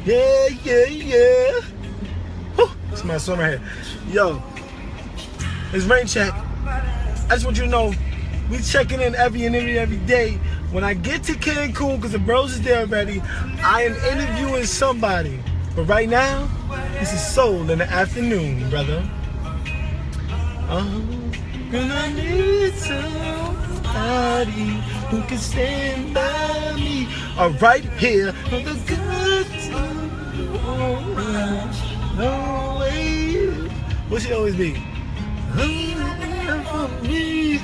Yeah, yeah, yeah. Whew, it's my song right here. Yo, it's Rain Check. I just want you to know, we checking in every day. When I get to Cancun, because the bros is there already, I am interviewing somebody. But right now, this is Soul in the afternoon, brother. And I need somebody who can stand by me. Right here on the good time. No way. What she always be? For me.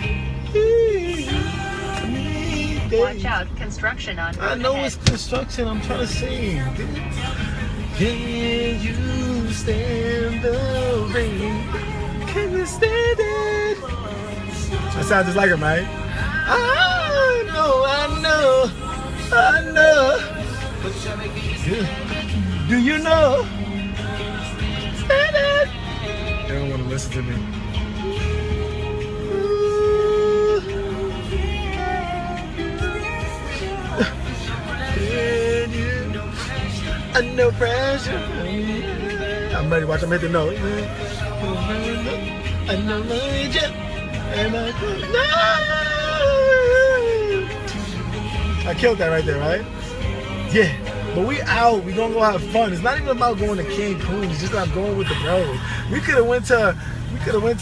Watch out, construction on road I know ahead. it's construction. I'm trying to sing. Can you stand the rain? Can you stand it? That sounds just like him, right? I know. Do you know? Stand it. They don't want to listen to me. No pressure. I'm ready. Watch. I'm hit the note. I know my jet, and I killed that right there, right? Yeah. But we out. We gonna go have fun. It's not even about going to Cancun. It's just about going with the bros. We could have went to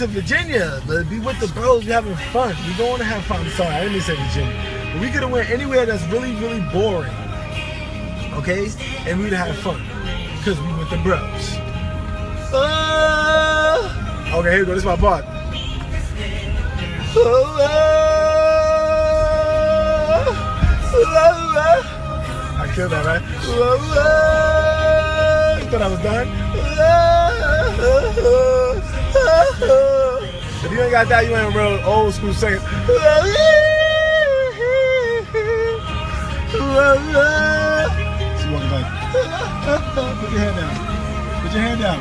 Virginia, but be with the bros. We having fun. We going to have fun. I'm sorry, I didn't mean to say Virginia. But we could have went anywhere that's really, really boring. Okay? And we'd have fun. Because we with the bros. Okay, here we go. This is my part. I killed that, right? You thought I was done? If you ain't got that, you ain't real old school singing. Put your hand down. Put your hand down.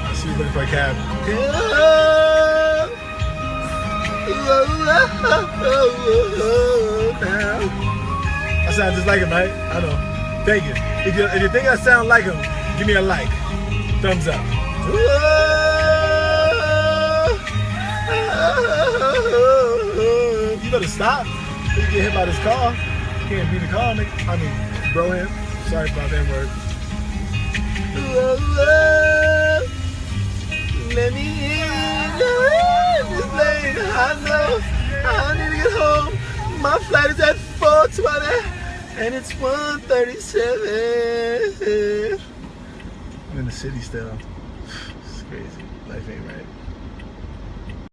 Let's see, ready for a cab. I sound just like him, right? I know. Thank you. If you think I sound like him, give me a like. Thumbs up. You better stop. You get hit by this car. You can't beat the car, nigga. I mean, bro him. Sorry about that word. Let me in this lane. I know I need to get home. My flight is at 4:20 and it's 1:37. I'm in the city still. It's crazy. Life ain't right.